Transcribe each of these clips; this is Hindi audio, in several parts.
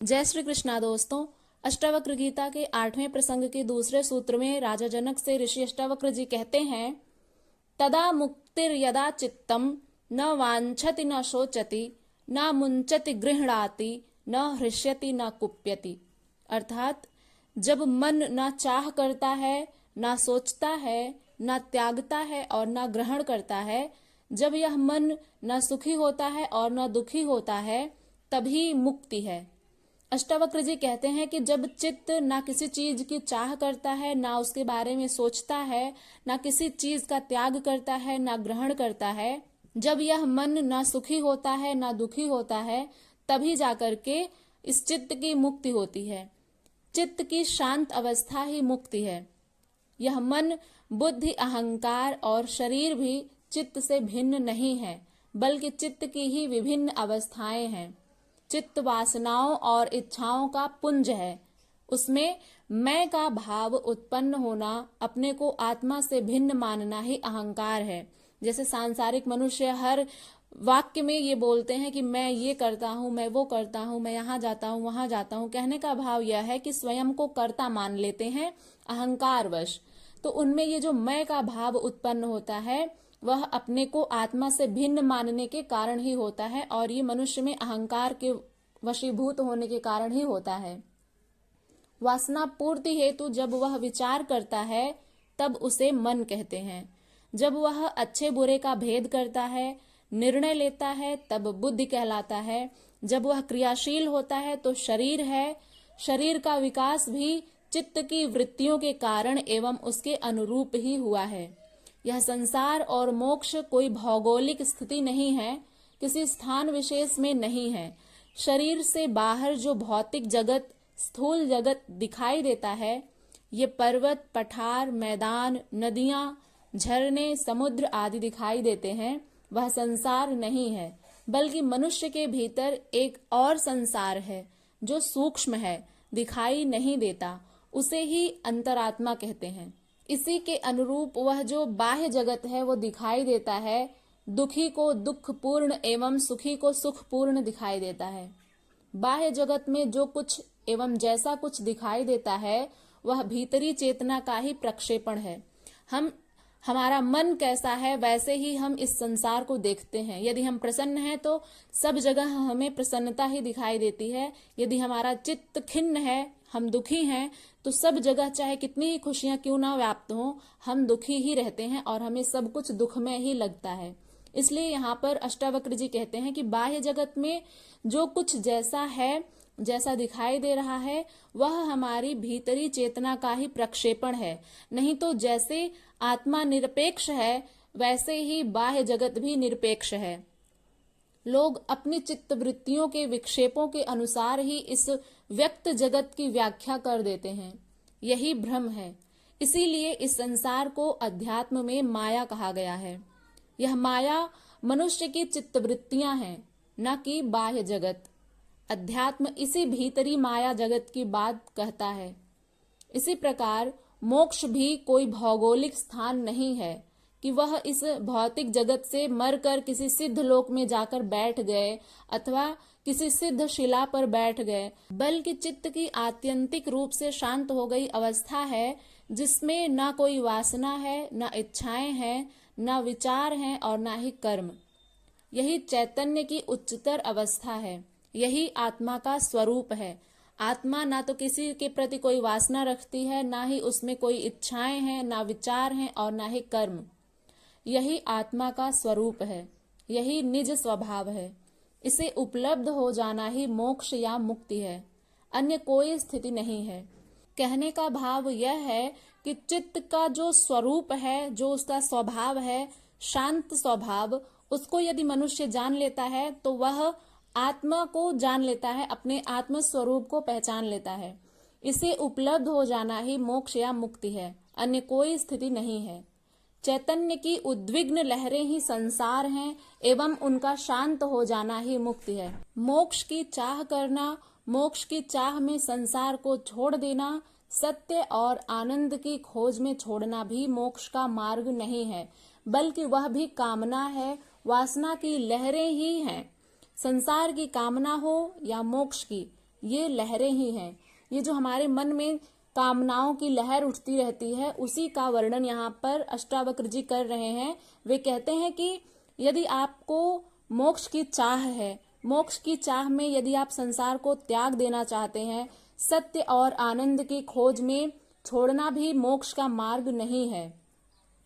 जय श्री कृष्णा दोस्तों। अष्टावक्र गीता के 8वें प्रसंग के दूसरे सूत्र में राजा जनक से ऋषि अष्टावक्र जी कहते हैं, तदा मुक्तिर यदा चित्तम न वांछति न शोचति न मुंचति गृह्णाति न हृष्यति न कुप्यति। अर्थात जब मन न चाह करता है, न सोचता है, न त्यागता है और न ग्रहण करता है, जब यह मन न सुखी होता है और न दुखी होता है, तभी मुक्ति है। अष्टावक्र जी कहते हैं कि जब चित्त ना किसी चीज की चाह करता है, ना उसके बारे में सोचता है, ना किसी चीज का त्याग करता है, ना ग्रहण करता है, जब यह मन ना सुखी होता है ना दुखी होता है, तभी जाकर के इस चित्त की मुक्ति होती है। चित्त की शांत अवस्था ही मुक्ति है। यह मन, बुद्धि, अहंकार और शरीर भी चित्त से भिन्न नहीं है, बल्कि चित्त की ही विभिन्न अवस्थाएं हैं। चित्त वासनाओं और इच्छाओं का पुंज है। उसमें मैं का भाव उत्पन्न होना, अपने को आत्मा से भिन्न मानना ही अहंकार है। जैसे सांसारिक मनुष्य हर वाक्य में ये बोलते हैं कि मैं ये करता हूँ, मैं वो करता हूँ, मैं यहाँ जाता हूँ, वहां जाता हूँ। कहने का भाव यह है कि स्वयं को कर्ता मान लेते हैं अहंकारवश। तो उनमें ये जो मैं का भाव उत्पन्न होता है, वह अपने को आत्मा से भिन्न मानने के कारण ही होता है, और ये मनुष्य में अहंकार के वशीभूत होने के कारण ही होता है। वासना पूर्ति हेतु जब वह विचार करता है, तब उसे मन कहते हैं। जब वह अच्छे बुरे का भेद करता है, निर्णय लेता है, तब बुद्धि कहलाता है। जब वह क्रियाशील होता है तो शरीर है। शरीर का विकास भी चित्त की वृत्तियों के कारण एवं उसके अनुरूप ही हुआ है। यह संसार और मोक्ष कोई भौगोलिक स्थिति नहीं है, किसी स्थान विशेष में नहीं है। शरीर से बाहर जो भौतिक जगत, स्थूल जगत दिखाई देता है, ये पर्वत, पठार, मैदान, नदियां, झरने, समुद्र आदि दिखाई देते हैं, वह संसार नहीं है, बल्कि मनुष्य के भीतर एक और संसार है जो सूक्ष्म है, दिखाई नहीं देता। उसे ही अंतरात्मा कहते हैं। इसी के अनुरूप वह जो बाह्य जगत है वो दिखाई देता है। दुखी को दुखपूर्ण एवं सुखी को सुखपूर्ण दिखाई देता है। बाह्य जगत में जो कुछ एवं जैसा कुछ दिखाई देता है, वह भीतरी चेतना का ही प्रक्षेपण है। हमारा मन कैसा है, वैसे ही हम इस संसार को देखते हैं। यदि हम प्रसन्न हैं तो सब जगह हमें प्रसन्नता ही दिखाई देती है। यदि हमारा चित्त खिन्न है, हम दुखी हैं, तो सब जगह चाहे कितनी ही खुशियां क्यों ना व्याप्त हो, हम दुखी ही रहते हैं और हमें सब कुछ दुखमय ही लगता है। इसलिए यहाँ पर अष्टावक्र जी कहते हैं कि बाह्य जगत में जो कुछ जैसा है, जैसा दिखाई दे रहा है, वह हमारी भीतरी चेतना का ही प्रक्षेपण है। नहीं तो जैसे आत्मा निरपेक्ष है, वैसे ही बाह्य जगत भी निरपेक्ष है। लोग अपनी चित्त वृत्तियों के विक्षेपों के अनुसार ही इस व्यक्त जगत की व्याख्या कर देते हैं। यही भ्रम है। इसीलिए इस संसार को अध्यात्म में माया कहा गया है। यह माया मनुष्य की चित्त वृत्तियां हैं, न कि बाह्य जगत। अध्यात्म इसी भीतरी माया जगत की बात कहता है। इसी प्रकार मोक्ष भी कोई भौगोलिक स्थान नहीं है कि वह इस भौतिक जगत से मरकर किसी सिद्ध लोक में जाकर बैठ गए अथवा किसी सिद्ध शिला पर बैठ गए, बल्कि चित्त की आत्यंतिक रूप से शांत हो गई अवस्था है, जिसमें न कोई वासना है, न इच्छाएं हैं, न विचार हैं और न ही कर्म। यही चैतन्य की उच्चतर अवस्था है। यही आत्मा का स्वरूप है। आत्मा ना तो किसी के प्रति कोई वासना रखती है, ना ही उसमें कोई इच्छाएं हैं, ना विचार हैं और ना ही कर्म। यही आत्मा का स्वरूप है। यही निज स्वभाव है। इसे उपलब्ध हो जाना ही मोक्ष या मुक्ति है। अन्य कोई स्थिति नहीं है। कहने का भाव यह है कि चित्त का जो स्वरूप है, जो उसका स्वभाव है, शांत स्वभाव, उसको यदि मनुष्य जान लेता है तो वह आत्मा को जान लेता है, अपने आत्म स्वरूप को पहचान लेता है। इसे उपलब्ध हो जाना ही मोक्ष या मुक्ति है, अन्य कोई स्थिति नहीं है। चैतन्य की उद्विग्न लहरें ही संसार हैं एवं उनका शांत हो जाना ही मुक्ति है। मोक्ष की चाह करना, मोक्ष की चाह में संसार को छोड़ देना, सत्य और आनंद की खोज में छोड़ना भी मोक्ष का मार्ग नहीं है, बल्कि वह भी कामना है, वासना की लहरें ही हैं। संसार की कामना हो या मोक्ष की, ये लहरें ही हैं। ये जो हमारे मन में कामनाओं की लहर उठती रहती है, उसी का वर्णन यहाँ पर अष्टावक्र जी कर रहे हैं। वे कहते हैं कि यदि आपको मोक्ष की चाह है, मोक्ष की चाह में यदि आप संसार को त्याग देना चाहते हैं, सत्य और आनंद की खोज में छोड़ना भी मोक्ष का मार्ग नहीं है,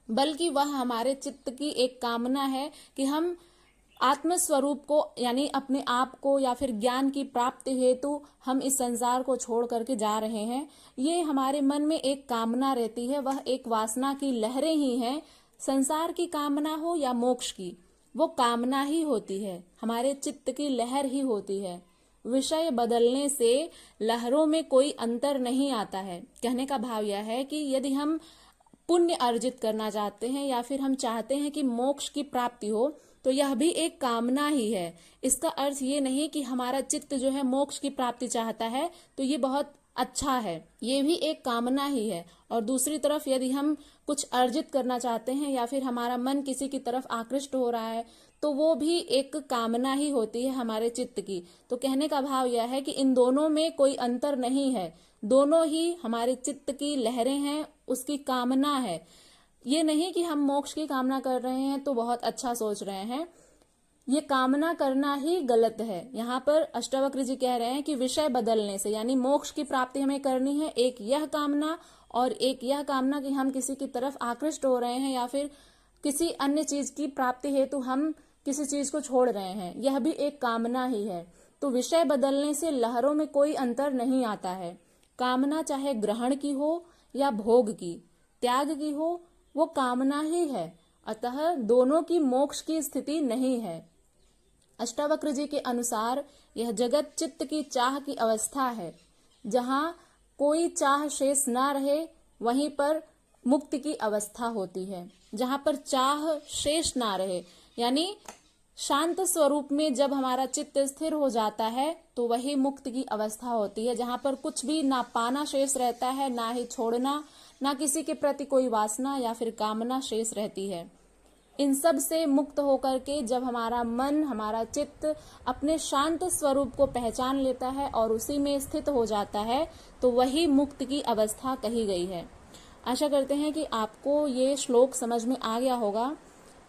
बल्कि वह हमारे चित्त की एक कामना है कि हम आत्म स्वरूप को यानी अपने आप को या फिर ज्ञान की प्राप्ति हेतु हम इस संसार को छोड़ करके जा रहे हैं। ये हमारे मन में एक कामना रहती है, वह एक वासना की लहरें ही हैं। संसार की कामना हो या मोक्ष की, वो कामना ही होती है, हमारे चित्त की लहर ही होती है। विषय बदलने से लहरों में कोई अंतर नहीं आता है। कहने का भाव यह है कि यदि हम पुण्य अर्जित करना चाहते हैं या फिर हम चाहते हैं कि मोक्ष की प्राप्ति हो, तो यह भी एक कामना ही है। इसका अर्थ ये नहीं कि हमारा चित्त जो है मोक्ष की प्राप्ति चाहता है तो ये बहुत अच्छा है, ये भी एक कामना ही है। और दूसरी तरफ यदि हम कुछ अर्जित करना चाहते हैं या फिर हमारा मन किसी की तरफ आकृष्ट हो रहा है, तो वो भी एक कामना ही होती है हमारे चित्त की। तो कहने का भाव यह है कि इन दोनों में कोई अंतर नहीं है, दोनों ही हमारे चित्त की लहरें हैं, उसकी कामना है। ये नहीं कि हम मोक्ष की कामना कर रहे हैं तो बहुत अच्छा सोच रहे हैं, ये कामना करना ही गलत है। यहाँ पर अष्टावक्र जी कह रहे हैं कि विषय बदलने से, यानी मोक्ष की प्राप्ति हमें करनी है, एक यह कामना और एक यह कामना कि हम किसी की तरफ आकृष्ट हो रहे हैं या फिर किसी अन्य चीज की प्राप्ति हेतु हम किसी चीज को छोड़ रहे हैं, यह भी एक कामना ही है। तो विषय बदलने से लहरों में कोई अंतर नहीं आता है। कामना चाहे ग्रहण की हो या भोग की, त्याग की हो, वो कामना ही है। अतः दोनों की मोक्ष की स्थिति नहीं है। अष्टावक्र जी के अनुसार यह जगत चित्त की चाह की अवस्था है। जहां कोई चाह शेष ना रहे वहीं पर मुक्ति की अवस्था होती है। जहां पर चाह शेष ना रहे यानी शांत स्वरूप में जब हमारा चित्त स्थिर हो जाता है तो वही मुक्ति की अवस्था होती है। जहां पर कुछ भी ना पाना शेष रहता है, ना ही छोड़ना, ना किसी के प्रति कोई वासना या फिर कामना शेष रहती है। इन सब से मुक्त होकर के जब हमारा मन, हमारा चित्त अपने शांत स्वरूप को पहचान लेता है और उसी में स्थित हो जाता है, तो वही मुक्त की अवस्था कही गई है। आशा करते हैं कि आपको ये श्लोक समझ में आ गया होगा।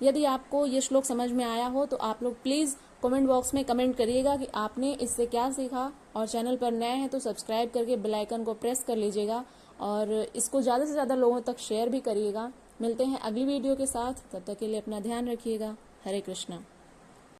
यदि आपको ये श्लोक समझ में आया हो तो आप लोग प्लीज कमेंट बॉक्स में कमेंट करिएगा कि आपने इससे क्या सीखा। और चैनल पर नए हैं तो सब्सक्राइब करके बेल आइकन को प्रेस कर लीजिएगा और इसको ज़्यादा से ज़्यादा लोगों तक शेयर भी करिएगा। मिलते हैं अगली वीडियो के साथ, तब तक के लिए अपना ध्यान रखिएगा। हरे कृष्णा।